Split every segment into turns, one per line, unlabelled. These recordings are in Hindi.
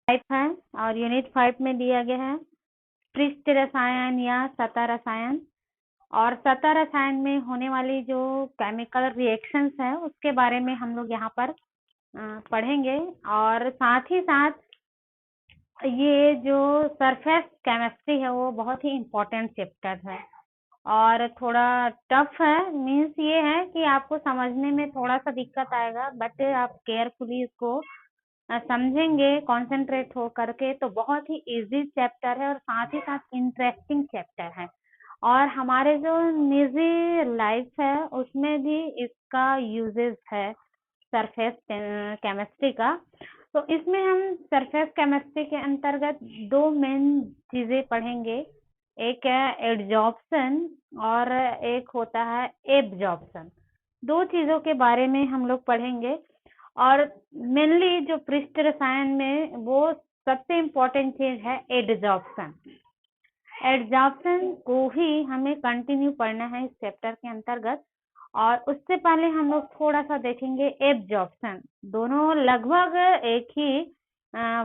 5 है और यूनिट 5 में दिया गया है पृष्ठ रसायन या सतह रसायन। और सतह रसायन में होने वाली जो केमिकल रिएक्शंस है उसके बारे में हम लोग यहाँ पर पढ़ेंगे। और साथ ही साथ ये जो सरफेस केमिस्ट्री है वो बहुत ही इम्पोर्टेंट चैप्टर है और थोड़ा टफ है। मीन्स ये है कि आपको समझने में थोड़ा सा दिक्कत आएगा, बट आप केयरफुली इसको समझेंगे कंसंट्रेट हो करके तो बहुत ही इजी चैप्टर है और साथ ही साथ इंटरेस्टिंग चैप्टर है। और हमारे जो निजी लाइफ है उसमें भी इसका यूजेस है सरफेस केमिस्ट्री का। तो इसमें हम सरफेस केमिस्ट्री के अंतर्गत दो मेन चीजें पढ़ेंगे, एक है एडजॉर्प्शन और एक होता है एब्जॉर्प्शन। दो चीजों के बारे में हम लोग पढ़ेंगे और मेनली जो पृष्ठ रसायन में वो सबसे इम्पोर्टेंट चीज है एडजॉर्प्शन। एडजॉर्प्शन को ही हमें कंटिन्यू पढ़ना है इस चैप्टर के अंतर्गत। और उससे पहले हम लोग थोड़ा सा देखेंगे एब्जॉर्प्शन। दोनों लगभग एक ही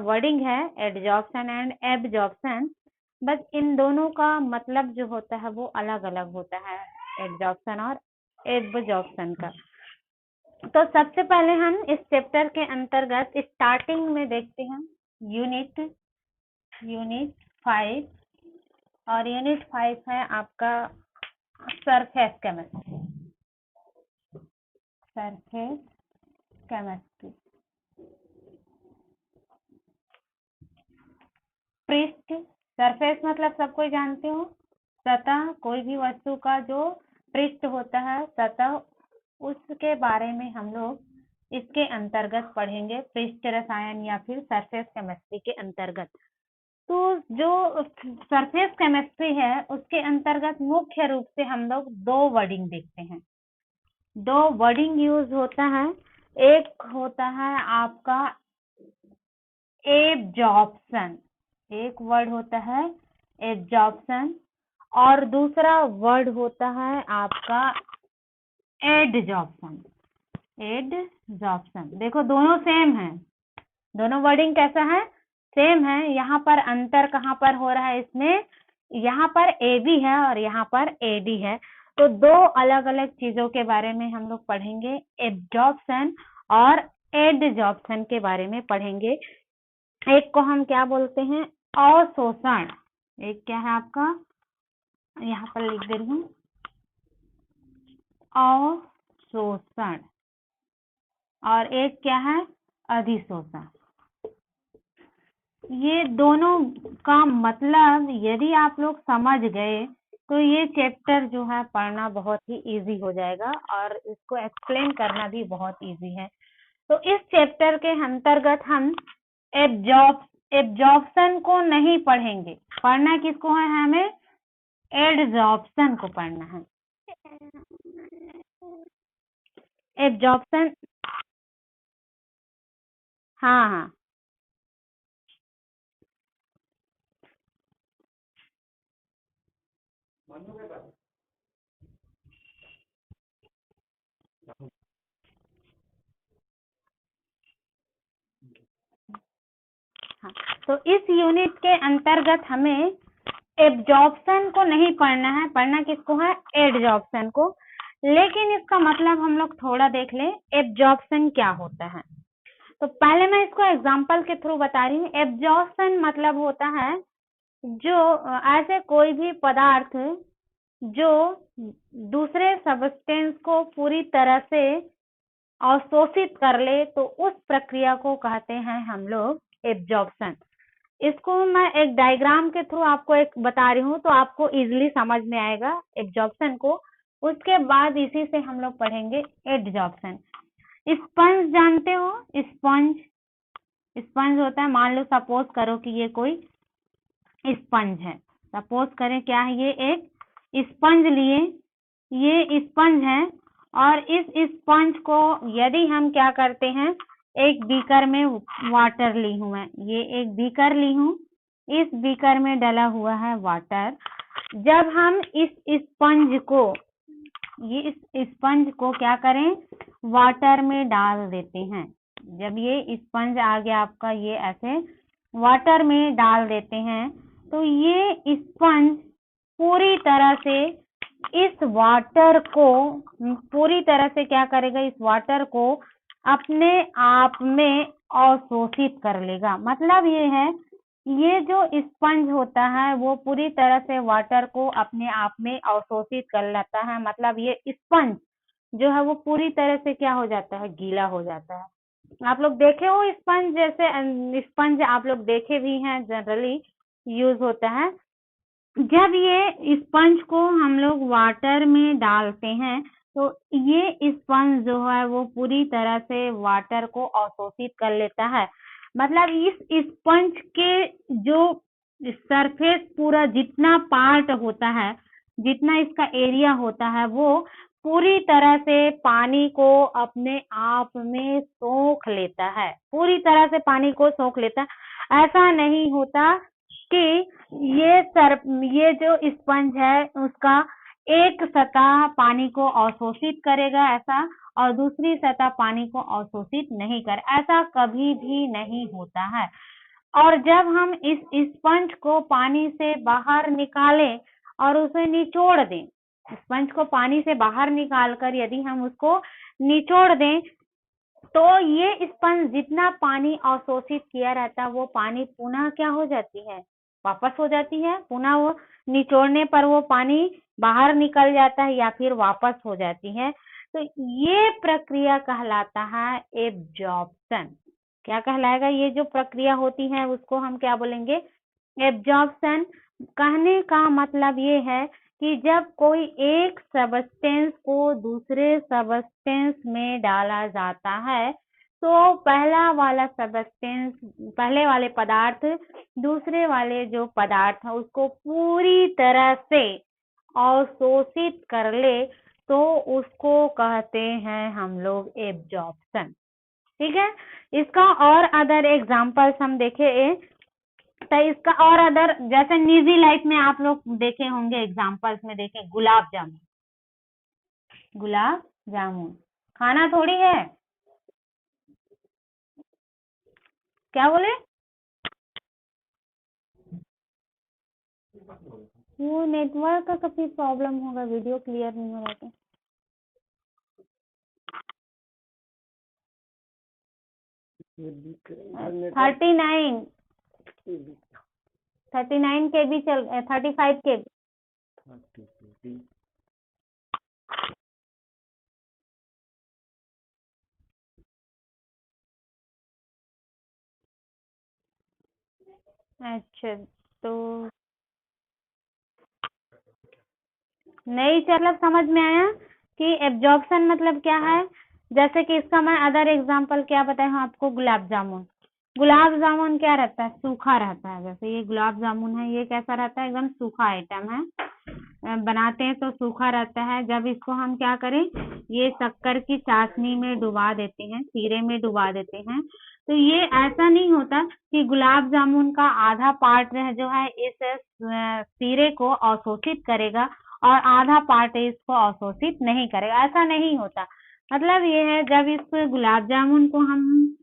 वर्डिंग है, एडजॉर्प्शन एंड एब्जॉर्प्शन, बस इन दोनों का मतलब जो होता है वो अलग अलग होता है, एडजॉर्प्शन और एब्जॉर्प्शन का। तो सबसे पहले हम इस चैप्टर के अंतर्गत स्टार्टिंग में देखते हैं यूनिट 5 और यूनिट 5 है आपका सरफेस केमिस्ट्री। सरफेस केमिस्ट्री पृष्ठ, सरफेस मतलब सब कोई जानते हो, सतह, कोई भी वस्तु का जो पृष्ठ होता है सतह, उसके बारे में हम लोग इसके अंतर्गत पढ़ेंगे पृष्ठ रसायन या फिर सरफेस केमिस्ट्री के अंतर्गत। तो जो सरफेस केमिस्ट्री है उसके अंतर्गत मुख्य रूप से हम लोग दो वर्डिंग देखते हैं, दो वर्डिंग यूज होता है। एक होता है आपका एब्जॉर्प्शन, एक वर्ड होता है एब्जॉर्प्शन और दूसरा वर्ड होता है आपका एडजॉर्प्शन। एडजॉर्प्शन देखो दोनों सेम है, दोनों वर्डिंग कैसा है, सेम है। यहाँ पर अंतर कहाँ पर हो रहा है, इसमें यहाँ पर ए बी है और यहाँ पर ए डी है। तो दो अलग अलग चीजों के बारे में हम लोग पढ़ेंगे, एब्जॉर्प्शन और एडजॉर्प्शन के बारे में पढ़ेंगे। एक को हम क्या बोलते हैं, अवशोषण। एक क्या है आपका, यहाँ पर लिख दे रही हूँ, अवशोषण, और एक क्या है, अधिशोषण। ये दोनों का मतलब यदि आप लोग समझ गए तो ये चैप्टर जो है पढ़ना बहुत ही इजी हो जाएगा और इसको एक्सप्लेन करना भी बहुत इजी है। तो इस चैप्टर के अंतर्गत हम एब्जॉर्प्शन को नहीं पढ़ेंगे, पढ़ना किसको है, हमें एडजॉर्प्शन को पढ़ना है। एब्जॉर्प्शन, हाँ हाँ हाँ। तो इस यूनिट के अंतर्गत हमें एब्जॉर्प्शन को नहीं पढ़ना है, पढ़ना किसको है, एडजॉर्प्शन को। लेकिन इसका मतलब हम लोग थोड़ा देख लें एब्जॉर्प्शन क्या होता है। तो पहले मैं इसको एग्जांपल के थ्रू बता रही हूँ। एब्जॉर्प्शन मतलब होता है जो ऐसे कोई भी पदार्थ जो दूसरे सब्सटेंस को पूरी तरह से अवशोषित कर ले, तो उस प्रक्रिया को कहते हैं हम लोग एब्जॉर्प्शन। इसको मैं एक डायग्राम के थ्रू आपको एक बता रही हूँ तो आपको इजीली समझ में आएगा एब्जॉर्प्शन को। उसके बाद इसी से हम लोग पढ़ेंगे एडजॉर्प्शन। स्पंज जानते हो, स्पंज, स्पंज होता है, मान लो सपोज करो कि ये कोई स्पंज है, सपोज करें क्या है, ये एक स्पंज लिए, ये स्पंज है और इस स्पंज को यदि हम क्या करते हैं, एक बीकर में वाटर ली हूँ मैं, ये एक बीकर ली हूँ, इस बीकर में डला हुआ है वाटर। जब हम इस स्पंज को, ये इस स्पंज को क्या करें, वाटर में डाल देते हैं। जब ये स्पंज आ गया आपका, ये ऐसे वाटर में डाल देते हैं तो ये स्पंज पूरी तरह से इस वाटर को पूरी तरह से क्या करेगा, इस वाटर को अपने आप में अवशोषित कर लेगा। मतलब ये है, ये जो स्पंज होता है वो पूरी तरह से वाटर को अपने आप में अवशोषित कर लेता है। मतलब ये स्पंज जो है वो पूरी तरह से क्या हो जाता है, गीला हो जाता है। आप लोग देखे हो स्पंज, जैसे स्पंज आप लोग देखे भी हैं, जनरली यूज होता है। जब ये स्पंज को हम लोग वाटर में डालते हैं तो ये स्पंज जो है वो पूरी तरह से वाटर को अवशोषित कर लेता है। मतलब इस स्पंज के जो सरफेस पूरा जितना पार्ट होता है, जितना इसका एरिया होता है, वो पूरी तरह से पानी को अपने आप में सोख लेता है, पूरी तरह से पानी को सोख लेता है। ऐसा नहीं होता कि ये जो स्पंज है उसका एक सतह पानी को अवशोषित करेगा ऐसा, और दूसरी सतह पानी को अवशोषित नहीं कर, ऐसा कभी भी नहीं होता है। और जब हम इस स्पंज को पानी से बाहर निकालें और उसे निचोड़ दें, स्पंज को पानी से बाहर निकालकर यदि हम उसको निचोड़ दें तो ये स्पंज जितना पानी अवशोषित किया रहता है वो पानी पुनः क्या हो जाती है, वापस हो जाती है। पुनः वो निचोड़ने पर वो पानी बाहर निकल जाता है या फिर वापस हो जाती है। तो ये प्रक्रिया कहलाता है एब्जॉर्प्शन। क्या कहलाएगा, ये जो प्रक्रिया होती है उसको हम क्या बोलेंगे, एब्जॉर्प्शन। कहने का मतलब ये है कि जब कोई एक सबस्टेंस को दूसरे सबस्टेंस में डाला जाता है तो पहले वाले पदार्थ दूसरे वाले जो पदार्थ है उसको पूरी तरह से अवशोषित कर ले तो उसको कहते हैं हम लोग एब्जॉर्प्शन। ठीक है, इसका और अदर एग्जांपल्स हम देखें तो इसका और अदर, जैसे निजी लाइफ में आप लोग देखे होंगे, एग्जांपल्स में देखें, गुलाब जामुन। गुलाब जामुन खाना थोड़ी है, क्या बोले, वो नेटवर्क का कभी प्रॉब्लम होगा, वीडियो क्लियर नहीं हो रहा था। 39 के भी चल, 35 के भी। अच्छा, तो नहीं चलो, समझ में आया कि एब्जॉर्प्शन मतलब क्या है। जैसे कि इसका मैं अदर एग्जांपल क्या बताऊं आपको, गुलाब जामुन। गुलाब जामुन क्या रहता है, सूखा रहता है। जैसे ये गुलाब जामुन है, ये कैसा रहता है, एकदम सूखा आइटम है, बनाते हैं तो सूखा रहता है। जब इसको हम क्या करें, ये शक्कर की चाशनी में डुबा देते हैं, शीरे में डुबा देते हैं, तो ये ऐसा नहीं होता कि गुलाब जामुन का आधा पार्ट जो है इस शीरे को अवशोषित करेगा और आधा पार्ट इसको अवशोषित नहीं करेगा, ऐसा नहीं होता। मतलब ये है, जब इस गुलाब जामुन को हम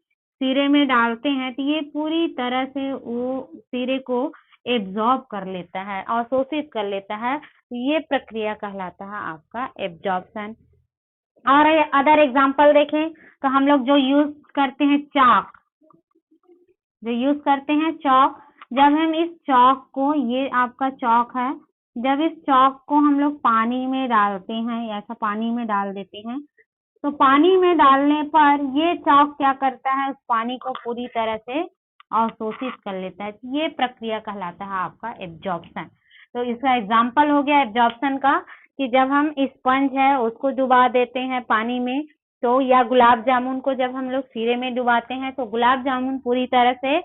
शीरे में डालते हैं तो ये पूरी तरह से वो शीरे को एब्जॉर्ब कर लेता है, अवशोषित कर लेता है। ये प्रक्रिया कहलाता है आपका एब्जॉर्प्शन। और अदर एग्जांपल देखें तो हम लोग जो यूज करते हैं चाक, जब हम इस चॉक को, ये आपका चॉक है, जब इस चॉक को हम लोग पानी में डालते हैं, ऐसा पानी में डाल देते हैं, तो पानी में डालने पर ये चॉक क्या करता है, उस पानी को पूरी तरह से अवशोषित कर लेता है। ये प्रक्रिया कहलाता है आपका एब्जॉर्प्शन। तो इसका एग्जाम्पल हो गया एब्जॉर्प्शन का कि जब हम स्पंज है उसको डुबा देते हैं पानी में, तो या गुलाब जामुन को जब हम लोग शीरे में डुबाते हैं तो गुलाब जामुन पूरी तरह से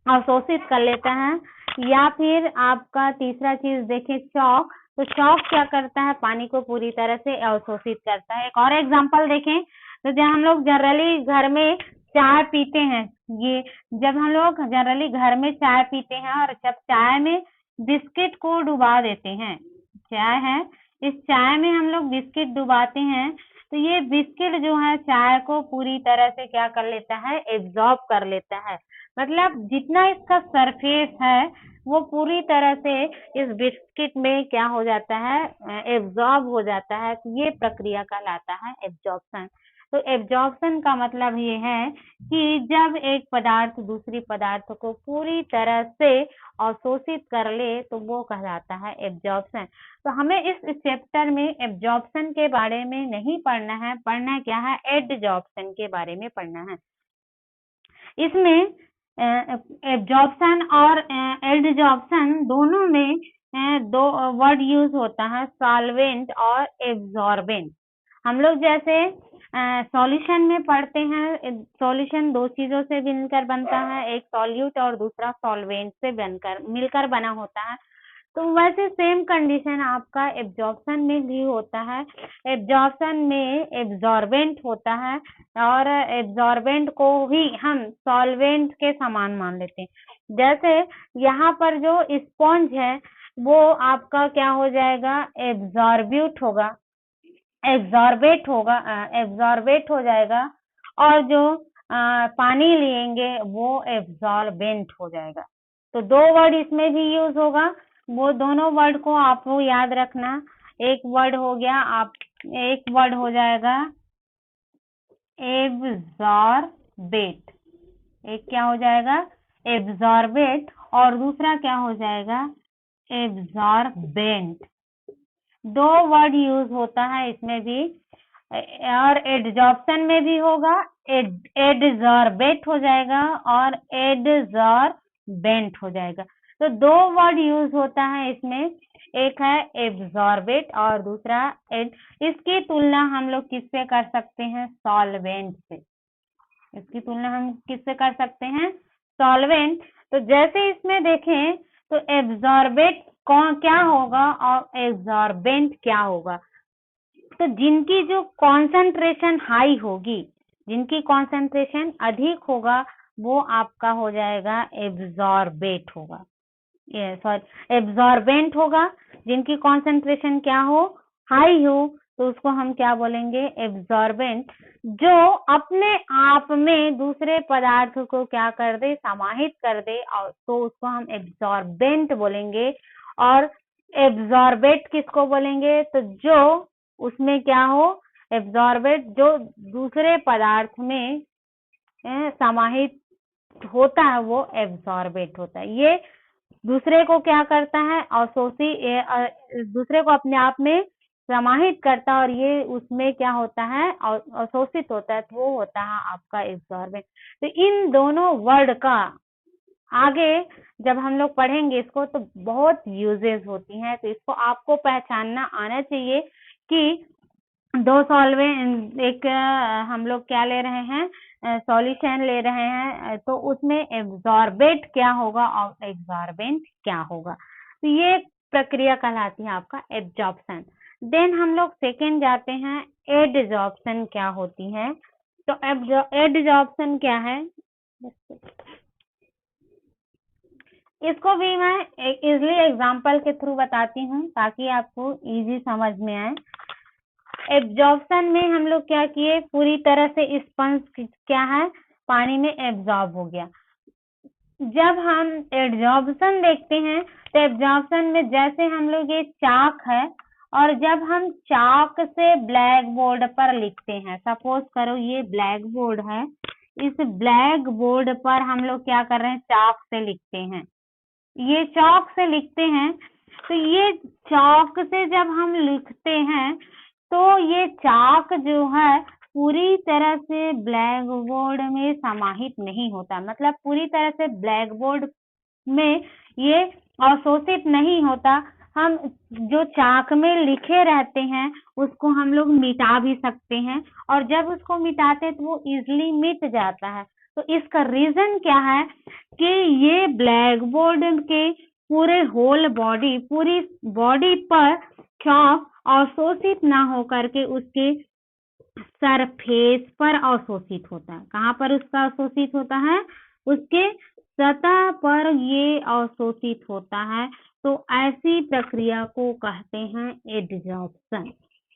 अवशोषित कर लेता है। या फिर आपका तीसरा चीज देखें, चॉक, तो चॉक क्या करता है, पानी को पूरी तरह से अवशोषित करता है। एक और एग्जांपल देखें तो जब हम लोग जनरली घर में चाय पीते हैं, ये जब हम लोग जनरली घर में चाय पीते हैं और जब चाय में बिस्किट को डुबा देते हैं, चाय है, इस चाय में हम लोग बिस्किट डुबाते हैं तो ये बिस्किट जो है चाय को पूरी तरह से क्या कर लेता है, एब्जॉर्ब कर लेता है। मतलब जितना इसका सरफेस है वो पूरी तरह से इस बिस्किट में क्या हो जाता है, एब्जॉर्ब हो जाता है। तो ये प्रक्रिया कहलाता है एब्जॉर्प्शन। तो एब्जॉर्प्शन का मतलब ये है कि जब एक पदार्थ दूसरी पदार्थ को पूरी तरह से अवशोषित कर ले तो वो कहलाता है एब्जॉर्प्शन। तो हमें इस चैप्टर में एब्जॉर्प्शन के बारे में नहीं पढ़ना है, पढ़ना क्या है, एडजॉर्प्शन के बारे में पढ़ना है। इसमें एब्जॉर्प्शन और एडजॉर्प्शन दोनों में दो वर्ड यूज होता है, सॉल्वेंट और एब्जॉर्बेंट। हम लोग जैसे सॉल्यूशन में पढ़ते हैं, सॉल्यूशन दो चीजों से मिलकर बनता है, एक सॉल्यूट और दूसरा सॉल्वेंट से मिलकर बना होता है। तो वैसे सेम कंडीशन आपका एब्जॉर्प्शन में भी होता है। एब्जॉर्प्शन में एब्जॉर्बेंट होता है और एब्जॉर्बेंट को ही हम सॉल्वेंट के समान मान लेते हैं। जैसे यहाँ पर जो स्पॉन्ज है वो आपका क्या हो जाएगा, एब्जॉर्ब्यूट होगा, एब्जॉर्बेट होगा, एब्जॉर्बेट हो जाएगा। और जो पानी लेंगे वो एब्जॉर्बेंट हो जाएगा। तो दो वर्ड इसमें भी यूज होगा, वो दोनों वर्ड को आपको याद रखना। एक वर्ड हो गया एक वर्ड हो जाएगा एब्जॉर्बेट, एक क्या हो जाएगा, एब्जॉर्बेट, और दूसरा क्या हो जाएगा, एब्जॉर्बेंट। दो वर्ड यूज होता है इसमें भी। और एडजॉर्प्शन में भी होगा, एडजॉर्बेट हो जाएगा और एडजॉर्बेंट हो जाएगा। तो दो वर्ड यूज होता है इसमें, एक है एब्जॉर्बेट और दूसरा इसकी तुलना हम लोग किससे कर सकते हैं, सॉल्वेंट से। इसकी तुलना हम किससे कर सकते हैं, सॉल्वेंट। तो जैसे इसमें देखें तो एब्जॉर्बेट कौन क्या होगा और एब्जॉर्बेंट क्या होगा। तो जिनकी जो कॉन्सेंट्रेशन हाई होगी, जिनकी कॉन्सेंट्रेशन अधिक होगा वो आपका हो जाएगा एब्जॉर्बेट होगा, ये सॉरी एब्जॉर्बेंट होगा। जिनकी कॉन्सेंट्रेशन क्या हो, हाई हो, तो उसको हम क्या बोलेंगे, एब्जॉर्बेंट। जो अपने आप में दूसरे पदार्थ को क्या कर दे, समाहित कर दे, और तो उसको हम एब्जॉर्बेंट बोलेंगे। और एब्जॉर्बेट किसको बोलेंगे, तो जो उसमें क्या हो, एब्जॉर्बेट जो दूसरे पदार्थ में समाहित होता है वो एब्जॉर्बेट होता है। ये दूसरे को क्या करता है, दूसरे को अपने आप में समाहित करता है और ये उसमें क्या होता है, अवशोषित होता है, तो वो होता है आपका एब्जॉर्बेंट। तो इन दोनों वर्ड का आगे जब हम लोग पढ़ेंगे इसको तो बहुत यूजेस होती हैं। तो इसको आपको पहचानना आना चाहिए कि दो सॉल्वेंट, एक हम लोग क्या ले रहे हैं, सॉल्यूशन ले रहे हैं, तो उसमें एब्जॉर्बेट क्या होगा और एब्जॉर्बेंट क्या होगा। तो ये प्रक्रिया कहलाती है आपका एब्जॉर्प्शन। देन हम लोग सेकेंड जाते हैं, एडजॉर्प्शन क्या होती है। तो एडजॉर्प्शन क्या है, इसको भी मैं इजली एग्जांपल के थ्रू बताती हूँ ताकि आपको इजी समझ में आए। एब्जॉर्प्शन में हम लोग क्या किए, पूरी तरह से स्पंज क्या है, पानी में एब्जॉर्ब हो गया। जब हम एब्जॉर्प्शन देखते हैं तो एब्जॉर्प्शन में जैसे हम लोग ये चाक है और जब हम चाक से ब्लैक बोर्ड पर लिखते हैं, सपोज करो ये ब्लैक बोर्ड है, इस ब्लैक बोर्ड पर हम लोग क्या कर रहे हैं, चाक से लिखते हैं, ये चाक से लिखते हैं। तो ये चाक से जब हम लिखते हैं तो ये चाक जो है पूरी तरह से ब्लैक बोर्ड में समाहित नहीं होता, मतलब पूरी तरह से ब्लैक बोर्ड में ये अवशोषित नहीं होता। हम जो चाक में लिखे रहते हैं उसको हम लोग मिटा भी सकते हैं और जब उसको मिटाते हैं तो वो इजिली मिट जाता है। तो इसका रीजन क्या है कि ये ब्लैक बोर्ड के पूरे होल बॉडी, पूरी बॉडी पर चाक अवशोषित ना हो करके उसके सरफेस पर अवशोषित होता है। कहाँ पर उसका अवशोषित होता है, उसके सतह पर ये अवशोषित होता है। तो ऐसी प्रक्रिया को कहते हैं एडजॉर्प्शन।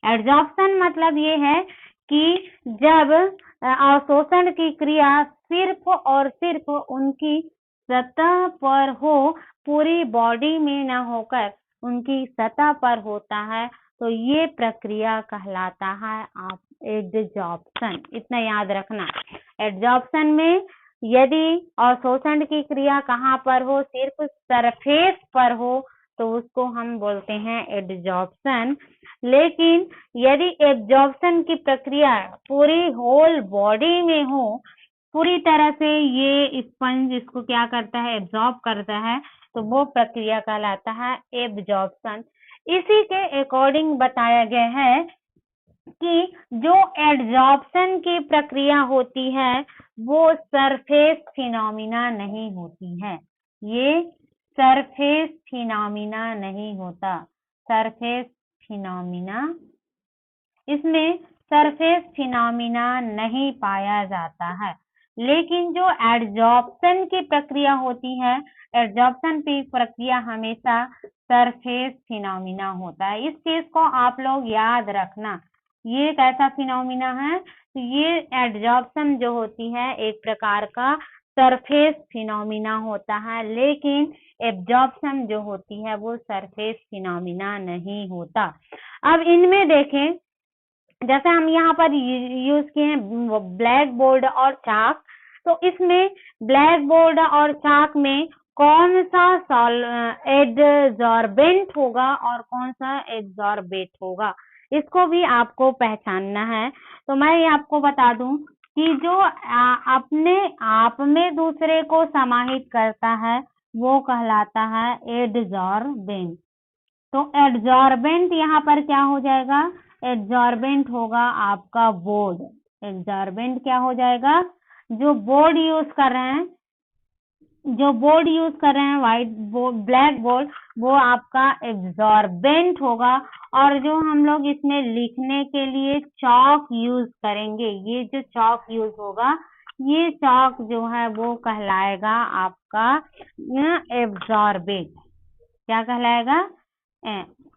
एड्जॉर्प्शन मतलब ये है कि जब अवशोषण की क्रिया सिर्फ और सिर्फ उनकी सतह पर हो, पूरी बॉडी में न होकर उनकी सतह पर होता है, तो ये प्रक्रिया कहलाता है आप एड्जॉर्प्शन। इतना याद रखना, एड्जॉर्प्शन में यदि अवशोषण की क्रिया कहाँ पर हो, सिर्फ सरफेस पर हो, तो उसको हम बोलते हैं एड्जॉर्प्शन। लेकिन यदि एब्जॉर्प्शन की प्रक्रिया पूरी होल बॉडी में हो, पूरी तरह से ये स्पंज इसको क्या करता है, एब्जॉर्ब करता है, तो वो प्रक्रिया कहलाता है एब्जॉर्प्शन। इसी के अकॉर्डिंग बताया गया है कि जो एड्जॉर्प्शन की प्रक्रिया होती है वो सरफेस फिनोमिना नहीं होती है। ये सरफेस फिनोमिना नहीं होता, सरफेस फिनोमिना, इसमें सरफेस फिनोमिना नहीं पाया जाता है। लेकिन जो एड्जॉर्प्शन की प्रक्रिया होती है, एड्जॉर्प्शन की प्रक्रिया हमेशा सरफेस फिनोमिना होता है। इस चीज को आप लोग याद रखना। ये कैसा फिनोमिना है, तो ये एड्जॉर्प्शन जो होती है एक प्रकार का सरफेस फिनोमिना होता है, लेकिन एब्जॉर्प्शन जो होती है वो सरफेस फिनोमिना नहीं होता। अब इनमें देखें, जैसे हम यहाँ पर यूज किए हैं ब्लैक बोर्ड और चाक, तो इसमें ब्लैक बोर्ड और चाक में कौन सा एडजॉर्बेंट होगा और कौन सा एब्जॉर्बेट होगा, इसको भी आपको पहचानना है। तो मैं आपको बता दूं कि जो अपने आप में दूसरे को समाहित करता है वो कहलाता है एडजॉर्बेंट। तो एडजॉर्बेंट यहाँ पर क्या हो जाएगा, एडजॉर्बेंट होगा आपका बोर्ड। एडजॉर्बेंट क्या हो जाएगा, जो बोर्ड यूज कर रहे हैं, जो बोर्ड यूज कर रहे हैं व्हाइट बोर्ड, ब्लैक बोर्ड, वो आपका एब्जॉर्बेंट होगा। और जो हम लोग इसमें लिखने के लिए चॉक यूज करेंगे, ये जो चॉक यूज होगा, ये चॉक जो है वो कहलाएगा आपका एब्जॉर्बेट। क्या कहलाएगा,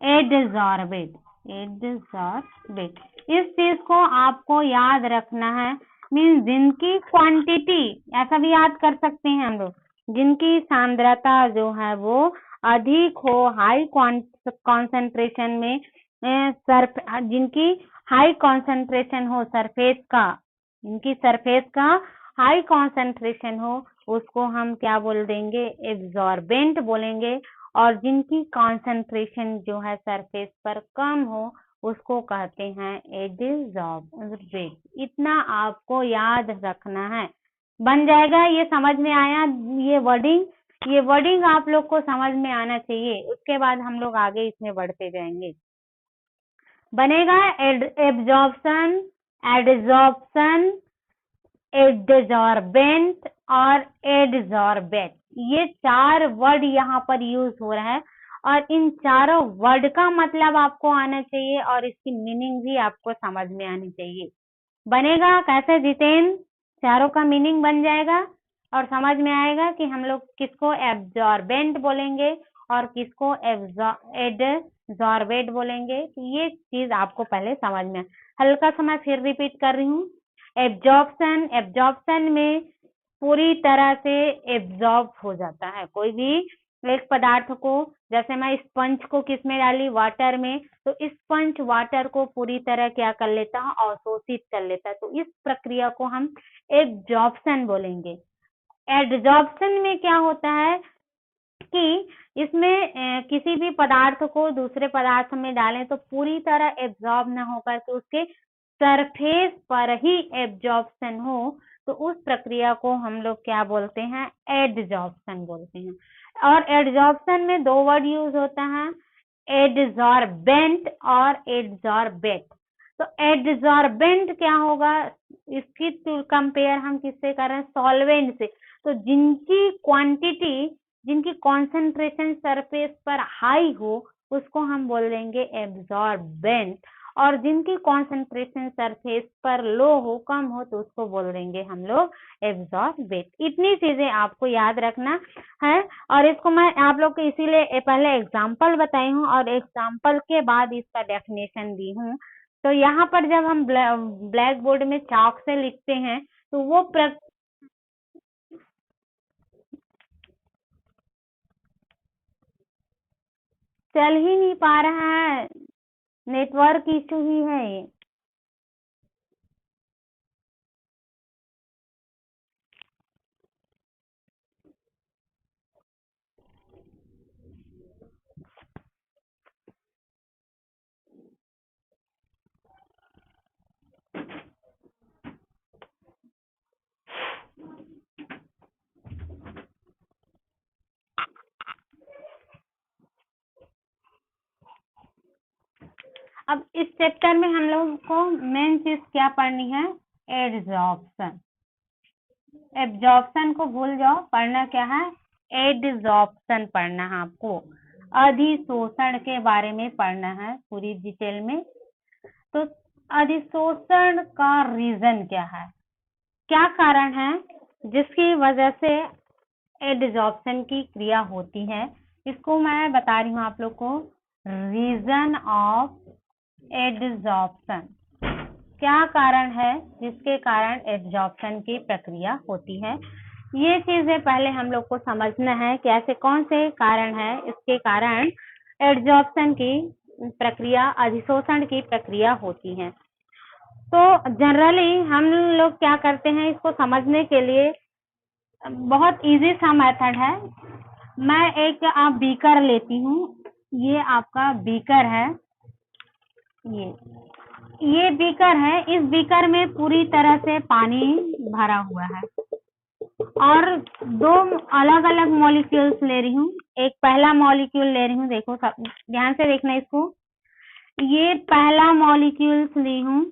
एडजॉर्बेट, एडजॉर्बेट। इस चीज को आपको याद रखना है। मीन्स जिनकी क्वांटिटी, ऐसा भी याद कर सकते हैं हम लोग, जिनकी सांद्रता जो है वो अधिक हो, हाई कॉन्सेंट्रेशन में, जिनकी हाई कॉन्सेंट्रेशन हो सरफेस का, जिनकी सरफेस का हाई कॉन्सेंट्रेशन हो, उसको हम क्या बोल देंगे, एब्जॉर्बेंट बोलेंगे। और जिनकी कॉन्सेंट्रेशन जो है सरफेस पर कम हो, उसको कहते हैं एडजॉर्बेट। इतना आपको याद रखना है, बन जाएगा। ये समझ में आया, ये वर्डिंग आप लोग को समझ में आना चाहिए। उसके बाद हम लोग आगे इसमें बढ़ते जाएंगे। बनेगा एब्जॉर्प्शन, एडजॉर्प्शन, एडजॉर्बेंट और एडजॉर्बेट। ये 4 वर्ड यहाँ पर यूज हो रहा है और इन चारों वर्ड का मतलब आपको आना चाहिए और इसकी मीनिंग भी आपको समझ में आनी चाहिए। बनेगा कैसे जितेन, चारों का मीनिंग बन जाएगा और समझ में आएगा कि हम लोग किसको एब्जॉर्बेंट बोलेंगे और किसको एडजॉर्बेट बोलेंगे। तो ये चीज आपको पहले समझ में, हल्का सा मैं फिर रिपीट कर रही हूँ। एब्जॉर्प्शन में पूरी तरह से एब्जॉर्ब हो जाता है कोई भी एक पदार्थ को। जैसे मैं स्पंज को किस में डाली, वाटर में, तो स्पंज वाटर को पूरी तरह क्या कर लेता है, अवशोषित कर लेता है। तो इस प्रक्रिया को हम एब्जॉर्प्शन बोलेंगे। एडजॉर्प्शन में क्या होता है कि इसमें किसी भी पदार्थ को दूसरे पदार्थ में डालें तो पूरी तरह एब्जॉर्ब न होकर के उसके सरफेस पर ही एब्जॉर्प्शन हो, तो उस प्रक्रिया को हम लोग क्या बोलते हैं, एडजॉर्प्शन बोलते हैं। और एडजॉर्प्शन में 2 वर्ड यूज होता है, एडजॉर्बेंट और एडजॉर्बेट। तो एडजॉर्बेंट क्या होगा, इसकी कंपेयर हम किससे कर रहे हैं, सॉल्वेंट से। तो जिनकी क्वांटिटी, जिनकी कॉन्सेंट्रेशन सरफेस पर हाई हो, उसको हम बोल देंगे एब्जॉर्बेंट। और जिनकी कॉन्सेंट्रेशन सरफेस पर लो हो, कम हो, तो उसको बोल देंगे हम लोग एब्जॉर्बेट। इतनी चीजें आपको याद रखना है। और इसको मैं आप लोग को इसीलिए पहले एग्जाम्पल बताई हूँ और एग्जाम्पल के बाद इसका डेफिनेशन दी हूँ, तो यहाँ पर जब हम ब्लैक बोर्ड में चाक से लिखते हैं तो वो चल ही नहीं पा रहा है, नेटवर्क इशू ही है ये। अब इस चैप्टर में हम लोगों को मेन चीज क्या पढ़नी है? एडजॉर्प्शन। एब्जॉर्प्शन को भूल जाओ, पढ़ना क्या है? एडजॉर्प्शन पढ़ना है आपको। अधिशोषण के बारे में पढ़ना है पूरी डिटेल में। तो अधिशोषण का रीजन क्या है, क्या कारण है जिसकी वजह से एडजॉर्प्शन की क्रिया होती है, इसको मैं बता रही हूँ आप लोग को। रीजन ऑफ एडजॉर्प्शन, क्या कारण है जिसके कारण एडजॉर्प्शन की प्रक्रिया होती है। ये चीजें पहले हम लोग को समझना है कि ऐसे कौन से कारण है इसके कारण एडजॉर्प्शन की प्रक्रिया, अधिशोषण की प्रक्रिया होती है। तो जनरली हम लोग क्या करते हैं, इसको समझने के लिए बहुत इजी सा मेथड है। मैं एक बीकर लेती हूँ, ये आपका बीकर है, ये बीकर है। इस बीकर में पूरी तरह से पानी भरा हुआ है और दो अलग अलग मॉलिक्यूल्स ले रही हूँ। एक पहला मॉलिक्यूल ले रही हूँ, देखो सब ध्यान से देखना इसको। ये पहला मॉलिक्यूल्स ली हूँ।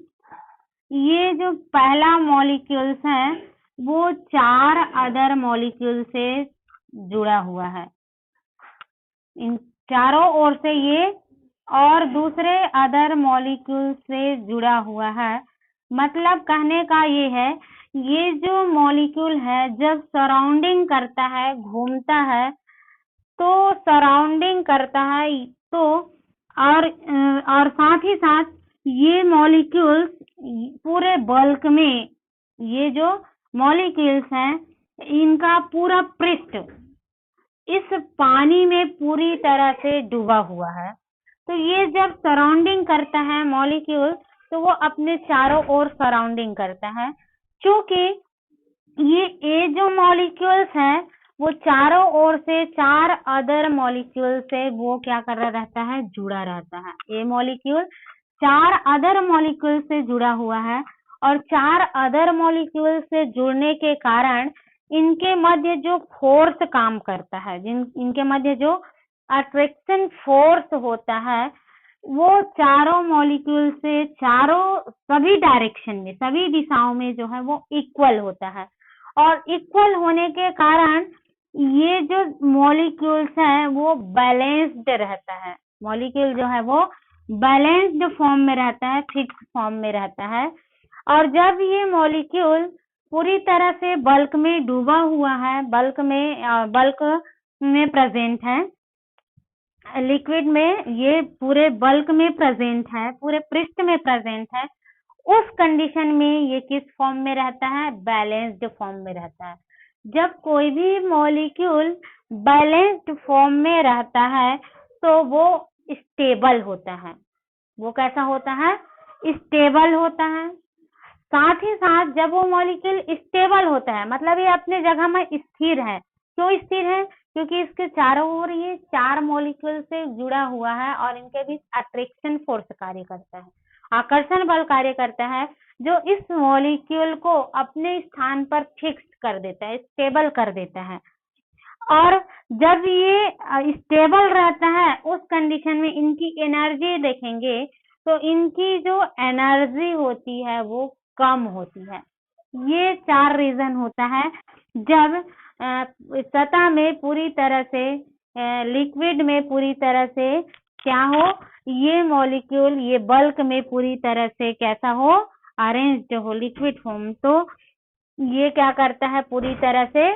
ये जो पहला मॉलिक्यूल्स है वो 4 अदर मॉलिक्यूल से जुड़ा हुआ है, इन चारों ओर से ये और दूसरे अदर मॉलिक्यूल से जुड़ा हुआ है। मतलब कहने का ये है, ये जो मॉलिक्यूल है जब सराउंडिंग करता है, घूमता है, तो सराउंडिंग करता है तो और साथ ही साथ ये मॉलिक्यूल्स पूरे बल्क में, ये जो मॉलिक्यूल्स हैं इनका पूरा पृष्ठ इस पानी में पूरी तरह से डूबा हुआ है। तो ये जब सराउंडिंग करता है मॉलिक्यूल, तो वो अपने चारों ओर सराउंडिंग करता है। क्योंकि ये जो मॉलिक्यूल्स हैं वो चारों ओर से 4 अदर मॉलिक्यूल से वो क्या कर रहा रहता है, जुड़ा रहता है। ये मॉलिक्यूल 4 अदर मॉलिक्यूल से जुड़ा हुआ है और 4 अदर मॉलिक्यूल से जुड़ने के कारण इनके मध्य जो फोर्स काम करता है, इनके मध्य जो अट्रैक्शन फोर्स होता है, वो चारों मॉलिक्यूल से चारों सभी डायरेक्शन में, सभी दिशाओं में जो है वो इक्वल होता है। और इक्वल होने के कारण ये जो मॉलिक्यूल्स हैं वो बैलेंस्ड रहता है। मॉलिक्यूल जो है वो बैलेंस्ड फॉर्म में रहता है, फिक्स फॉर्म में रहता है। और जब ये मॉलिक्यूल पूरी तरह से बल्क में डूबा हुआ है, बल्क में प्रेजेंट है, लिक्विड में ये पूरे बल्क में प्रेजेंट है, पूरे पृष्ठ में प्रेजेंट है, उस कंडीशन में ये किस फॉर्म में रहता है, बैलेंस्ड फॉर्म में रहता है। जब कोई भी मॉलिक्यूल बैलेंस्ड फॉर्म में रहता है तो वो स्टेबल होता है। वो कैसा होता है, स्टेबल होता है। साथ ही साथ जब वो मॉलिक्यूल स्टेबल होता है, मतलब ये अपने जगह में स्थिर है। क्यों स्थिर है? क्योंकि इसके चारों ओर ये 4 मॉलिक्यूल से जुड़ा हुआ है और इनके बीच अट्रैक्शन फोर्स कार्य करता है, आकर्षण बल कार्य करता है, जो इस मॉलिक्यूल को अपने स्थान पर फिक्स कर देता है, स्टेबल कर देता है। और जब ये स्टेबल रहता है उस कंडीशन में इनकी एनर्जी देखेंगे तो इनकी जो एनर्जी होती है वो कम होती है। ये 4 रीजन होता है जब सतह में पूरी तरह से, लिक्विड में पूरी तरह से क्या हो, ये मॉलिक्यूल ये बल्क में पूरी तरह से कैसा हो, अरेंज्ड हो, लिक्विड फॉर्म। तो ये क्या करता है, पूरी तरह से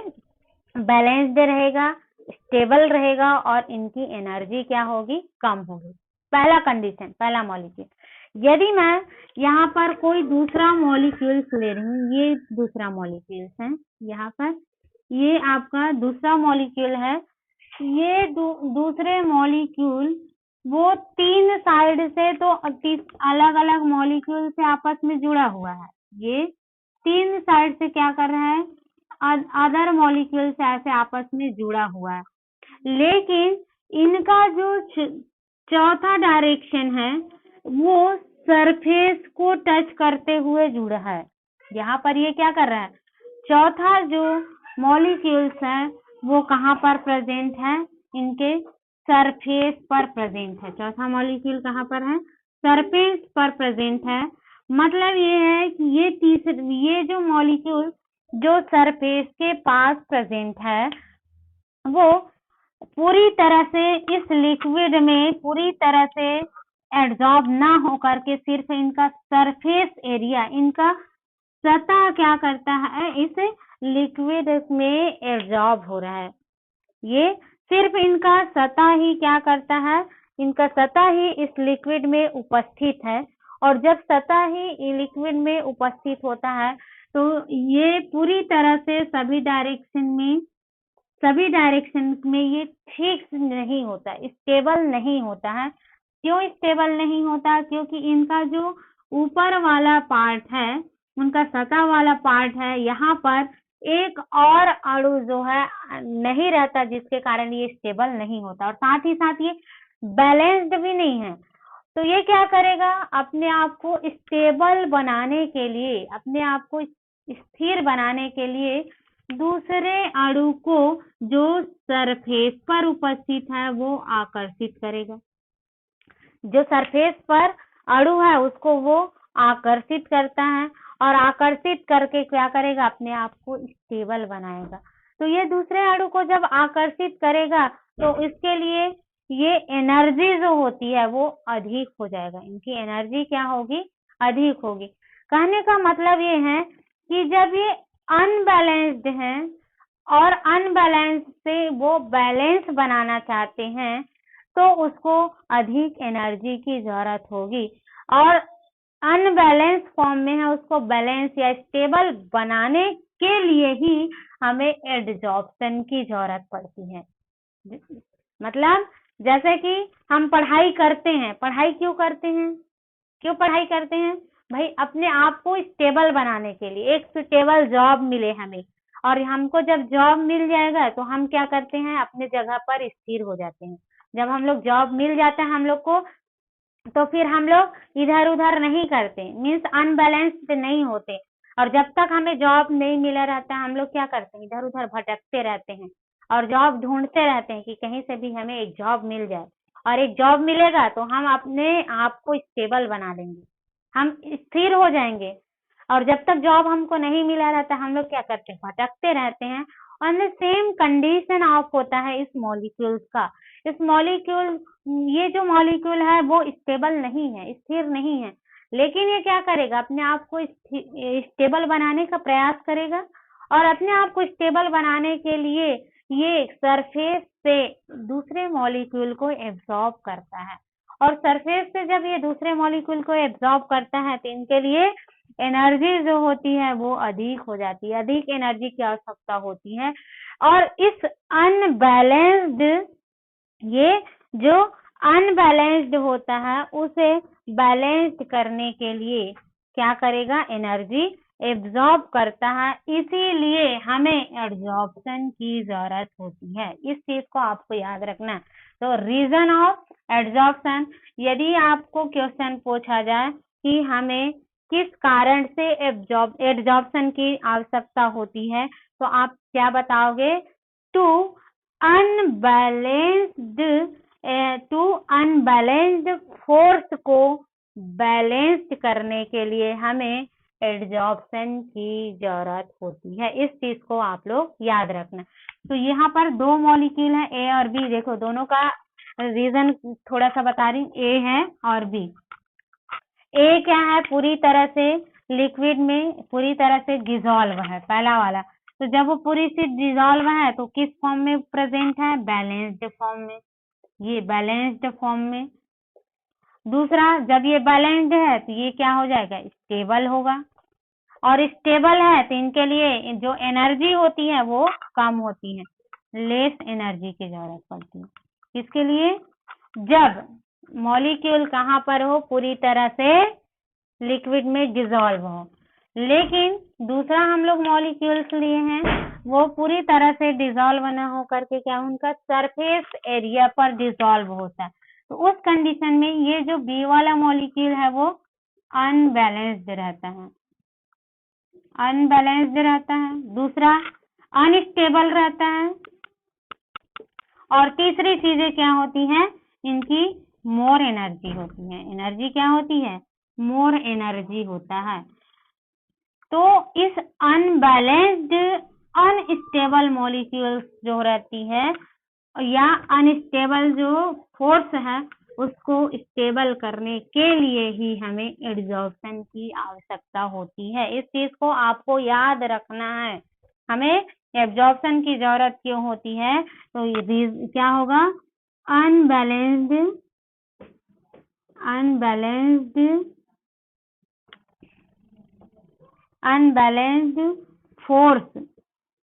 बैलेंस्ड रहेगा, स्टेबल रहेगा और इनकी एनर्जी क्या होगी, कम होगी। पहला कंडीशन, पहला मॉलिक्यूल। यदि मैं यहाँ पर कोई दूसरा मॉलिक्यूल्स ले रही हूँ, ये दूसरा मॉलिक्यूल्स है, यहाँ पर ये आपका दूसरा मॉलिक्यूल है, ये दूसरे मॉलिक्यूल वो 3 साइड से तो अलग अलग मॉलिक्यूल से आपस में जुड़ा हुआ है। ये 3 साइड से क्या कर रहा है, अदर मॉलिक्यूल से ऐसे आपस में जुड़ा हुआ है, लेकिन इनका जो चौथा डायरेक्शन है वो सरफेस को टच करते हुए जुड़ा है। यहाँ पर ये क्या कर रहा है, चौथा जो मॉलिक्यूल्स है वो कहाँ पर प्रेजेंट है, इनके सरफेस पर प्रेजेंट है। चौथा मॉलिक्यूल कहाँ पर है, सरफेस पर प्रेजेंट है। मतलब ये है कि ये जो मॉलिक्यूल जो सरफेस के पास प्रेजेंट है वो पूरी तरह से इस लिक्विड में पूरी तरह से एब्जॉर्ब ना हो करके सिर्फ इनका सरफेस एरिया, इनका सतह क्या करता है, इस लिक्विड में एब्जॉर्ब हो रहा है। ये सिर्फ इनका सतह ही क्या करता है, इनका सतह ही इस लिक्विड में उपस्थित है, और जब सतह ही लिक्विड में उपस्थित होता है तो ये पूरी तरह से सभी डायरेक्शन में ये ठीक नहीं होता, स्टेबल नहीं होता है। क्यों स्टेबल नहीं होता, क्योंकि इनका जो ऊपर वाला पार्ट है, उनका सतह वाला पार्ट है, यहाँ पर एक और अणु जो है नहीं रहता, जिसके कारण ये स्टेबल नहीं होता, और साथ ही साथ ये बैलेंस्ड भी नहीं है। तो ये क्या करेगा, अपने आप को स्टेबल बनाने के लिए, अपने आप को स्थिर बनाने के लिए दूसरे अणु को जो सरफेस पर उपस्थित है वो आकर्षित करेगा। जो सरफेस पर अणु है उसको वो आकर्षित करता है, और आकर्षित करके क्या करेगा, अपने आप को स्टेबल बनाएगा। तो ये दूसरे अणु को जब आकर्षित करेगा तो इसके लिए ये एनर्जी जो होती है वो अधिक हो जाएगा, इनकी एनर्जी क्या होगी, अधिक होगी। कहने का मतलब ये है कि जब ये अनबैलेंस्ड हैं और अनबैलेंस से वो बैलेंस बनाना चाहते हैं तो उसको अधिक एनर्जी की जरूरत होगी, और अनबैलेंस फॉर्म में है उसको बैलेंस या स्टेबल बनाने के लिए ही हमें एडजॉर्प्शन की जरूरत पड़ती है। मतलब जैसे कि हम पढ़ाई करते हैं, पढ़ाई क्यों करते हैं, क्यों पढ़ाई करते हैं भाई, अपने आप को स्टेबल बनाने के लिए, एक स्टेबल जॉब मिले हमें, और हमको जब जॉब मिल जाएगा तो हम क्या करते हैं, अपने जगह पर स्थिर हो जाते हैं। जब हम लोग जॉब मिल जाता है हम लोग को, तो फिर हम लोग इधर उधर नहीं करते, मीन्स अनबैलेंस्ड नहीं होते, और जब तक हमें जॉब नहीं मिला रहता हम लोग क्या करते हैं, इधर उधर भटकते रहते हैं और जॉब ढूंढते रहते हैं कि कहीं से भी हमें एक जॉब मिल जाए, और एक जॉब मिलेगा तो हम अपने आप को स्टेबल बना लेंगे, हम स्थिर हो जाएंगे। और जब तक जॉब हमको नहीं मिला रहता हम लोग क्या करते हैं, भटकते रहते हैं। और सेम कंडीशन ऑफ होता है इस मॉलिक्यूल्स का। इस मॉलिक्यूल ये जो मॉलिक्यूल है वो स्टेबल नहीं है, स्थिर नहीं है, लेकिन ये क्या करेगा, अपने आप को स्टेबल बनाने का प्रयास करेगा, और अपने आप को स्टेबल बनाने के लिए ये सरफेस से दूसरे मॉलिक्यूल को एब्जॉर्ब करता है, और सरफेस से जब ये दूसरे मॉलिक्यूल को एब्जॉर्ब करता है तो इनके लिए एनर्जी जो होती है वो अधिक हो जाती है, अधिक एनर्जी की आवश्यकता होती है। और इस अनबैलेंस्ड, ये जो अनबैलेंस्ड होता है उसे बैलेंस्ड करने के लिए क्या करेगा, एनर्जी एब्जॉर्ब करता है, इसीलिए हमें एब्जॉर्प्शन की जरूरत होती है। इस चीज को आपको याद रखना है। तो रीजन ऑफ एब्जॉर्प्शन, यदि आपको क्वेश्चन पूछा जाए कि हमें किस कारण से एब्जॉर्प्शन की आवश्यकता होती है तो आप क्या बताओगे, टू अनबैलेंस्ड फोर्स को बैलेंस्ड करने के लिए हमें एब्जॉर्प्शन की जरूरत होती है। इस चीज को आप लोग याद रखना। तो यहाँ पर दो मॉलिक्यूल है ए और बी, देखो दोनों का रीजन थोड़ा सा बता रही हूँ, ए है और बी। ए क्या है, पूरी तरह से लिक्विड में पूरी तरह से डिसॉल्व है, पहला वाला। तो जब वो पूरी सी डिसॉल्व है तो किस फॉर्म में प्रेजेंट है, बैलेंस्ड फॉर्म में, ये बैलेंस्ड फॉर्म में। दूसरा, जब ये बैलेंस्ड है तो ये क्या हो जाएगा, स्टेबल होगा, और स्टेबल है तो इनके लिए जो एनर्जी होती है वो कम होती है, लेस एनर्जी की जरूरत पड़ती है। इसके लिए जब मॉलिक्यूल कहाँ पर हो, पूरी तरह से लिक्विड में डिसॉल्व हो। लेकिन दूसरा हम लोग मॉलिक्यूल्स लिए हैं वो पूरी तरह से डिसॉल्व न हो करके क्या उनका सरफेस एरिया पर डिसॉल्व होता है। तो उस कंडीशन में ये जो बी वाला मॉलिक्यूल है वो अनबैलेंस्ड रहता है, अनबैलेंस्ड रहता है। दूसरा, अनस्टेबल रहता है। और तीसरी चीजें क्या होती हैं, इनकी मोर एनर्जी होती है। एनर्जी क्या होती है, मोर एनर्जी होता है। तो इस अनबैलेंस्ड अनस्टेबल मॉलिक्यूल्स जो रहती है या अनस्टेबल जो फोर्स है उसको स्टेबल करने के लिए ही हमें एड्जॉर्प्शन की आवश्यकता होती है। इस चीज को आपको याद रखना है, हमें एब्जॉर्प्शन की जरूरत क्यों होती है। तो ये क्या होगा, अनबैलेंस्ड फोर्स,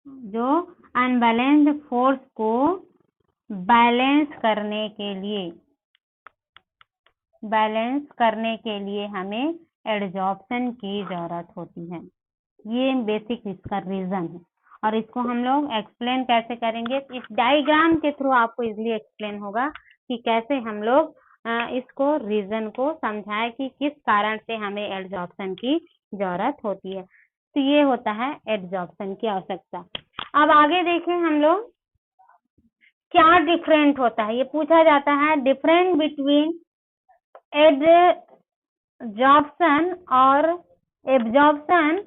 जो अनबैलेंस्ड फोर्स को बैलेंस करने के लिए हमें एड्जॉर्प्शन की जरूरत होती है। ये बेसिक इसका रीजन है। और इसको हम लोग एक्सप्लेन कैसे करेंगे, इस डायग्राम के थ्रू आपको इजीली एक्सप्लेन होगा कि कैसे हम लोग इसको रीजन को समझाए कि किस कारण से हमें एड्जॉर्प्शन की जरूरत होती है। तो ये होता है एड्जॉर्प्शन की आवश्यकता। अब आगे देखें हम लोग क्या डिफरेंट होता है, ये पूछा जाता है डिफरेंट बिटवीन एड्जॉर्प्शन और एब्जॉर्प्शन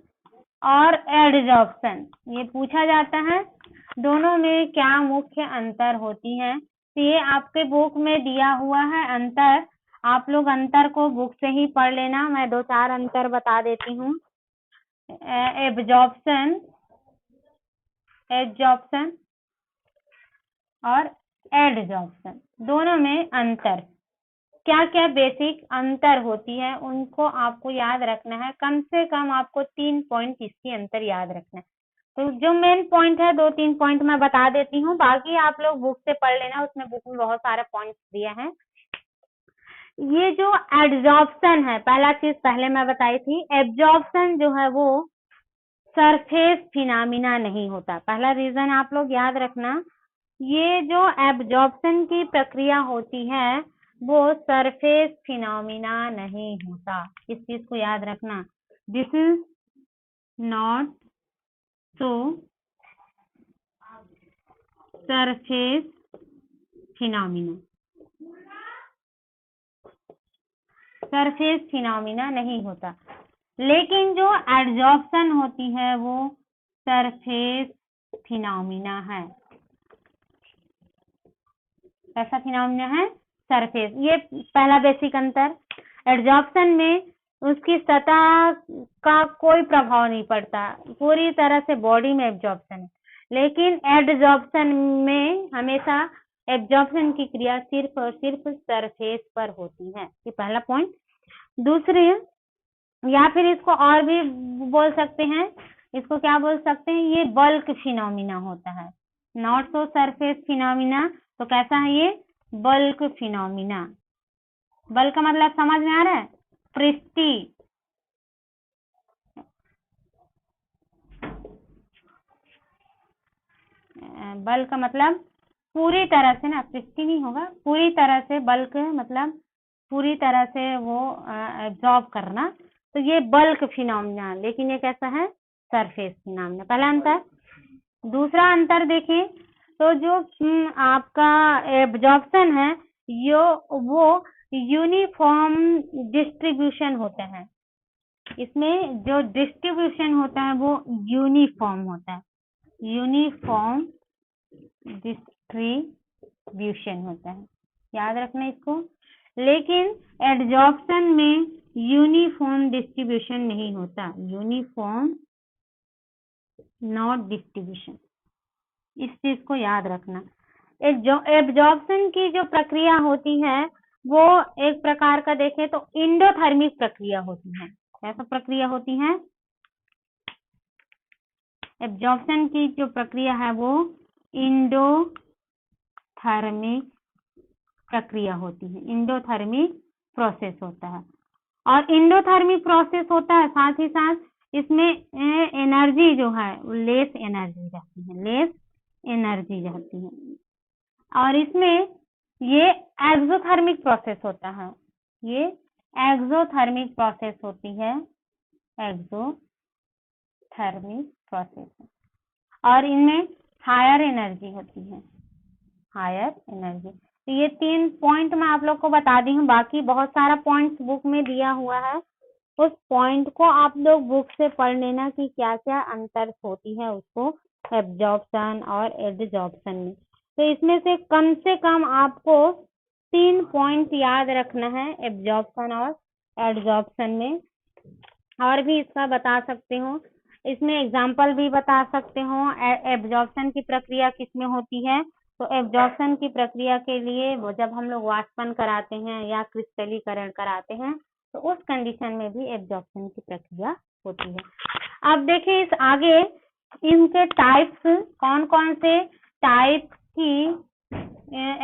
और एडजॉर्प्शन, ये पूछा जाता है दोनों में क्या मुख्य अंतर होती है। तो ये आपके बुक में दिया हुआ है अंतर, आप लोग अंतर को बुक से ही पढ़ लेना। मैं 2-4 अंतर बता देती हूँ। एब्जॉर्प्शन और एडजॉर्प्शन दोनों में अंतर, क्या क्या बेसिक अंतर होती है उनको आपको याद रखना है। कम से कम आपको 3 पॉइंट इसकी अंतर याद रखना है। तो जो मेन पॉइंट है 2-3 पॉइंट मैं बता देती हूँ, बाकी आप लोग बुक से पढ़ लेना, उसमें बुक में बहुत सारे पॉइंट्स दिए हैं। ये जो एड्जॉर्प्शन है, पहला चीज पहले मैं बताई थी, एब्जॉर्प्शन जो है वो सरफेस फिनोमिना नहीं होता। पहला रीजन आप लोग याद रखना, ये जो एब्जॉर्प्शन की प्रक्रिया होती है वो सरफेस फिनोमिना नहीं होता, इस चीज को याद रखना। This is not so surface phenomena, surface phenomena नहीं होता। लेकिन जो एड्जॉर्प्शन होती है वो सरफेस फिनोमिना है। कैसा फिनोमिना है, सरफेस। ये पहला बेसिक अंतर। एड्जॉर्प्शन में उसकी सतह का कोई प्रभाव नहीं पड़ता, पूरी तरह से बॉडी में एब्जॉर्प्शन है। लेकिन एडजॉर्प्शन में हमेशा एब्जॉर्प्शन की क्रिया सिर्फ और सिर्फ सरफेस पर होती है। ये पहला पॉइंट। दूसरे, या फिर इसको और भी बोल सकते हैं, इसको क्या बोल सकते हैं, ये बल्क फिनोमिना होता है, नॉट सो सरफेस फिनोमिना। तो कैसा है ये, बल्क फिनोमिना। बल्क का मतलब समझ में आ रहा है, पृष्ठी, बल्क का मतलब पूरी तरह से ना, पृष्ठी नहीं होगा, पूरी तरह से, बल्क मतलब पूरी तरह से वो एब्जॉर्ब करना। तो ये बल्क फिनोमिना, लेकिन ये कैसा है, सरफेस फिनोमिना। पहला अंतर। दूसरा अंतर देखें तो जो आपका एब्जॉर्प्शन है वो यूनिफॉर्म डिस्ट्रीब्यूशन होता है, इसमें जो डिस्ट्रीब्यूशन होता है वो यूनिफॉर्म होता है, यूनिफॉर्म डिस्ट्रीब्यूशन होता है, याद रखना इसको। लेकिन एड्जॉर्प्शन में यूनिफॉर्म डिस्ट्रीब्यूशन नहीं होता, यूनिफॉर्म नॉट डिस्ट्रीब्यूशन, इस चीज को याद रखना। एब्जॉर्प्शन की जो प्रक्रिया होती है वो एक प्रकार का देखें तो इंडोथर्मिक प्रक्रिया होती है। कैसा प्रक्रिया होती है? एब्जॉर्प्शन की जो प्रक्रिया है वो इंडोथर्मिक प्रक्रिया होती है, इंडोथर्मिक प्रोसेस होता है। और इंडोथर्मिक प्रोसेस होता है, साथ ही साथ इसमें एनर्जी जो है लेस एनर्जी रहती है, लेस एनर्जी रहती है। और इसमें ये एक्सोथर्मिक प्रोसेस होता है, ये एक्सोथर्मिक प्रोसेस होती है, एक्सोथर्मिक प्रोसेस। और इनमें हायर एनर्जी होती है, हायर एनर्जी। तो ये 3 पॉइंट मैं आप लोग को बता दी हूँ, बाकी बहुत सारा पॉइंट्स बुक में दिया हुआ है, उस पॉइंट को आप लोग बुक से पढ़ लेना कि क्या क्या अंतर होती है उसको एब्जॉर्प्शन और एडजॉर्प्शन में। तो इसमें से कम आपको 3 पॉइंट याद रखना है एब्जॉर्प्शन और एडजॉर्प्शन में। और भी इसका बता सकते हो, इसमें एग्जाम्पल भी बता सकते हो। एब्जॉर्प्शन की प्रक्रिया किसमें होती है? तो एब्जॉर्प्शन की प्रक्रिया के लिए वो जब हम लोग वाष्पन कराते हैं या क्रिस्टलीकरण कराते हैं तो उस कंडीशन में भी एब्जॉर्प्शन की प्रक्रिया होती है। अब देखिए इस आगे इनके टाइप्स, कौन कौन से टाइप की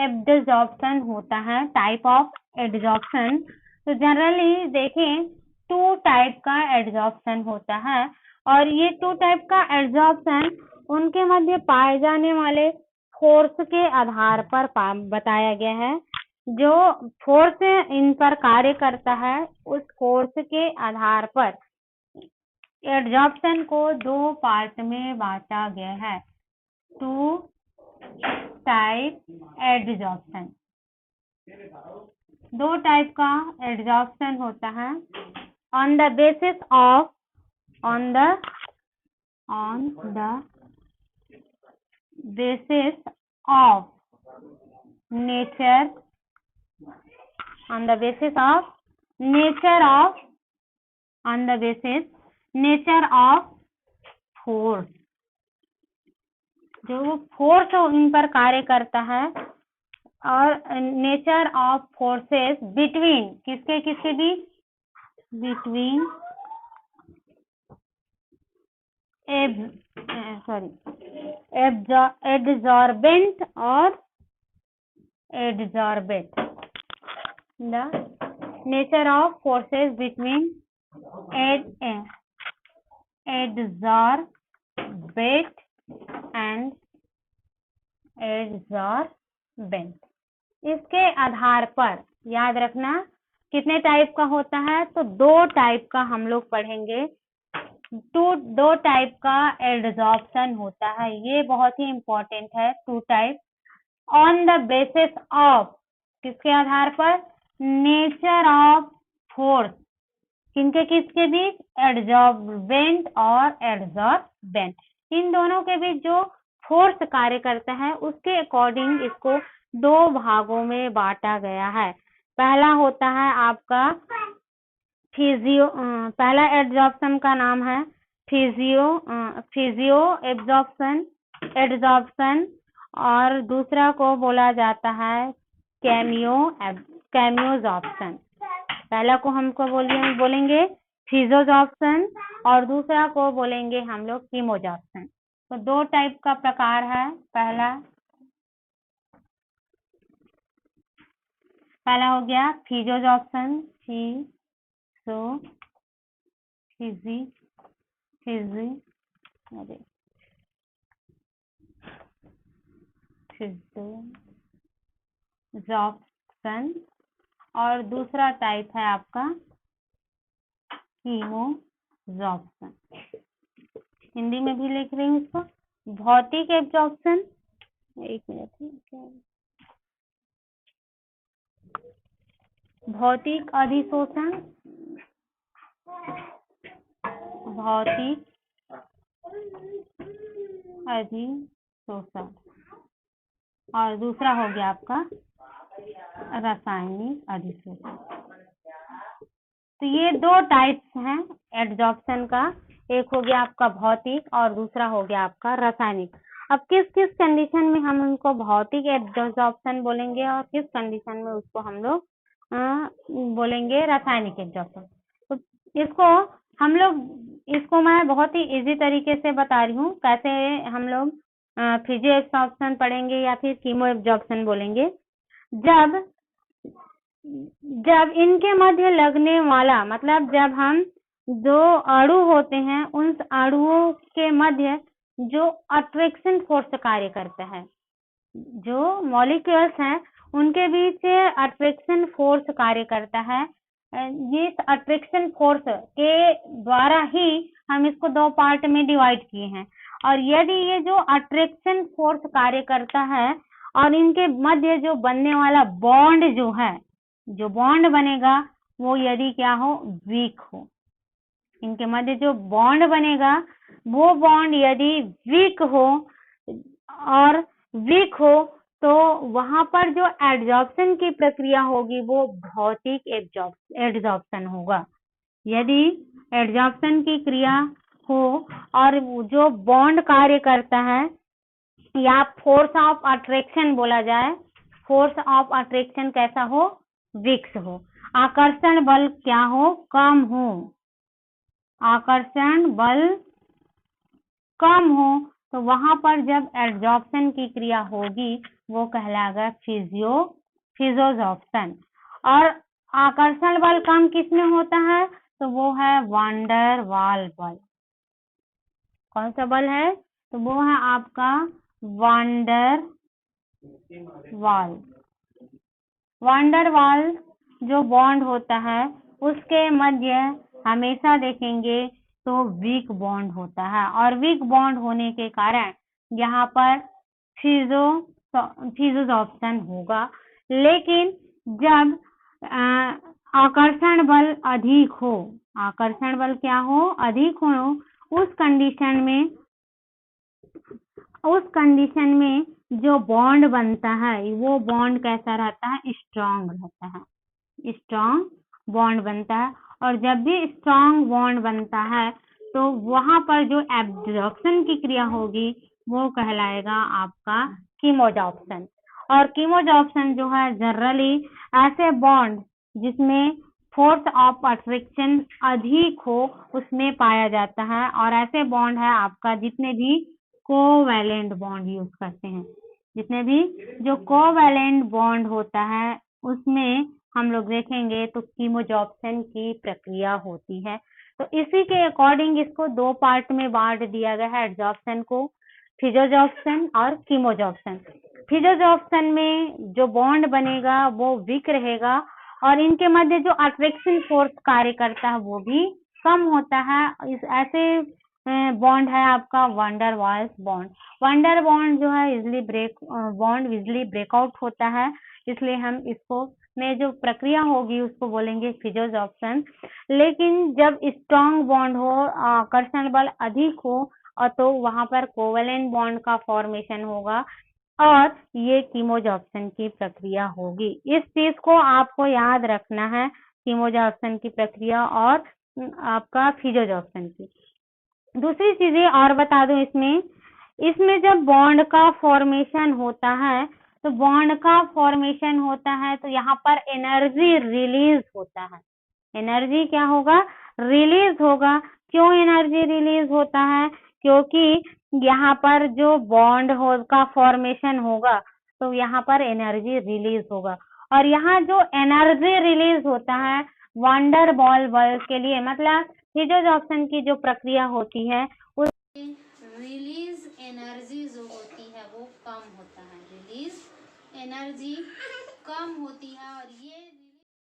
एब्जॉर्प्शन होता है, टाइप ऑफ एब्जॉर्प्शन। तो जनरली देखें 2 टाइप का एब्जॉर्प्शन होता है, और ये 2 टाइप का एब्जॉर्प्शन उनके मध्य पाए जाने वाले फोर्स के आधार पर बताया गया है। जो फोर्स इन पर कार्य करता है उस फोर्स के आधार पर एब्जॉर्प्शन को 2 पार्ट में बांटा गया है, 2 टाइप एब्जॉर्प्शन। 2 टाइप का एब्जॉर्प्शन होता है on the basis of nature, on the basis of force, जो फोर्स इन पर कार्य करता है, और नेचर ऑफ फोर्सेस बिटवीन किसके किसके बीच, बिटवीन एडजॉर्बेंट और adsorbate. The nature of forces between adsorbate and adsorbent। इसके आधार पर याद रखना कितने टाइप का होता है, तो 2 टाइप का हम लोग पढ़ेंगे। 2 टाइप का एडजॉर्प्शन होता है, ये बहुत ही इम्पोर्टेंट है। 2 type on the basis of, किसके आधार पर, नेचर ऑफ फोर्स, किनके किसके बीच, एडजॉर्बेंट और एडजॉर्बेंट। इन दोनों के बीच जो फोर्स कार्य करता है उसके अकॉर्डिंग इसको 2 भागों में बांटा गया है। पहला होता है आपका पहला एडजॉर्प्शन का नाम है फिजियो एडजॉर्प्शन, और दूसरा को बोला जाता है कैमियोजॉर्प्शन। पहला को हमको बोलेंगे फिजियोजॉर्प्शन और दूसरा को बोलेंगे हम लोग कीमोजॉर्प्शन। तो 2 टाइप का प्रकार है। पहला हो गया फिजियोजॉर्प्शन, फिजियोजॉर्प्शन, और दूसरा टाइप है आपका कीमोजॉर्प्शन। हिंदी में भी लिख रही हूँ इसको, भौतिक एब्जॉर्प्शन, एक मिनट, भौतिक अधिशोषण, भौतिक अधिशोषण, और दूसरा हो गया आपका रासायनिक अधिशोषण। तो ये 2 टाइप्स हैं एब्जॉर्प्शन का, एक हो गया आपका भौतिक और दूसरा हो गया आपका रासायनिक। अब किस किस कंडीशन में हम उनको भौतिक एब्जॉर्प्शन बोलेंगे और किस कंडीशन में उसको हम लोग बोलेंगे रासायनिक एब्जॉर्प्शन। तो इसको हम लोग इसको मैं बहुत ही इजी तरीके से बता रही हूँ कैसे हम लोग फिजियो एब्जॉर्प्शन पढ़ेंगे या फिर कीमो एब्जॉर्प्शन बोलेंगे। जब जब इनके मध्य लगने वाला मतलब जब हम दो अणु होते हैं उन अणुओं के मध्य जो अट्रैक्शन फोर्स कार्य करता है, जो मॉलिक्यूल्स हैं उनके बीच अट्रैक्शन फोर्स कार्य करता है। इस अट्रैक्शन फोर्स के द्वारा ही हम इसको दो पार्ट में डिवाइड किए हैं। और यदि ये जो अट्रैक्शन फोर्स कार्य करता है और इनके मध्य जो बनने वाला बॉन्ड जो है, जो बॉन्ड बनेगा वो यदि क्या हो, वीक हो, इनके मध्य जो बॉन्ड बनेगा वो बॉन्ड यदि वीक हो और वीक हो तो वहां पर जो एड्जॉर्प्शन की प्रक्रिया होगी वो भौतिक एड्जॉर्प्शन होगा। यदि एड्जॉर्प्शन की क्रिया हो और जो बॉन्ड कार्य करता है या फोर्स ऑफ अट्रैक्शन बोला जाए, फोर्स ऑफ अट्रैक्शन कैसा हो, विक्स हो, आकर्षण बल क्या हो, कम हो, आकर्षण बल कम हो, तो वहां पर जब एड्जॉर्प्शन की क्रिया होगी वो कहलाएगा फिजियोजॉर्प्शन। और आकर्षण बल कम किसमें होता है, तो वो है वांडर वाल बल। कौन सा बल है, तो वो है आपका वांडर वाल। वांडर वाल जो बॉन्ड होता है उसके मध्य हमेशा देखेंगे तो वीक बॉन्ड होता है और वीक बॉन्ड होने के कारण यहाँ पर फिजियोजॉर्प्शन होगा। लेकिन जब आकर्षण बल अधिक हो, आकर्षण बल क्या हो, अधिक हो, उस कंडीशन में जो बॉन्ड बनता है वो बॉन्ड कैसा रहता है, स्ट्रांग रहता है, स्ट्रांग बॉन्ड बनता है। और जब भी स्ट्रांग बॉन्ड बनता है तो वहां पर जो एब्जॉर्प्शन की क्रिया होगी वो कहलाएगा आपका कीमोजॉर्प्शन। और कीमोजॉर्प्शन जो है जनरली ऐसे बॉन्ड जिसमें फोर्स ऑफ अट्रैक्शन अधिक हो उसमें पाया जाता है। और ऐसे बॉन्ड है आपका जितने भी कोवैलेंट बॉन्ड यूज करते हैं, जितने भी जो कोवैलेंट बॉन्ड होता है उसमें हम लोग देखेंगे तो कीमोजॉर्प्शन की प्रक्रिया होती है। तो इसी के अकॉर्डिंग इसको दो पार्ट में बांट दिया गया है, एड्जॉर्प्शन को, फिजियोजॉर्प्शन और कीमोजॉर्प्शन। फिजियोजॉर्प्शन में जो बॉन्ड बनेगा वो वीक रहेगा और इनके मध्य जो अट्रैक्शन फोर्स कार्य करता है वो भी कम होता है। इस ऐसे बॉन्ड है आपका Van der Waals bond. Van der bond जो है इजिली ब्रेकआउट होता है, इसलिए हम इसको में जो प्रक्रिया होगी उसको बोलेंगे फिजियोजॉर्प्शन। लेकिन जब स्ट्रांग बॉन्ड हो, आकर्षण बल अधिक हो और तो वहां पर कोवेलेंट बॉन्ड का फॉर्मेशन होगा और ये कीमोजॉर्प्शन की प्रक्रिया होगी। इस चीज को आपको याद रखना है, कीमोजॉर्प्शन की प्रक्रिया और आपका फिजियोजॉर्प्शन की। दूसरी चीजें और बता दूं, इसमें जब बॉन्ड का फॉर्मेशन होता है तो बॉन्ड का फॉर्मेशन होता है तो यहाँ पर एनर्जी रिलीज होता है। एनर्जी क्या होगा, रिलीज होगा। क्यों एनर्जी रिलीज होता है, क्योंकि यहाँ पर जो बॉन्ड का फॉर्मेशन होगा तो यहाँ पर एनर्जी रिलीज होगा। और यहाँ जो एनर्जी रिलीज होता है वांडर बॉल बल के लिए, मतलब फिजियोजॉर्प्शन की जो प्रक्रिया होती है उस रिलीज एनर्जी जो होती है वो कम होता है, रिलीज एनर्जी कम होती है। और ये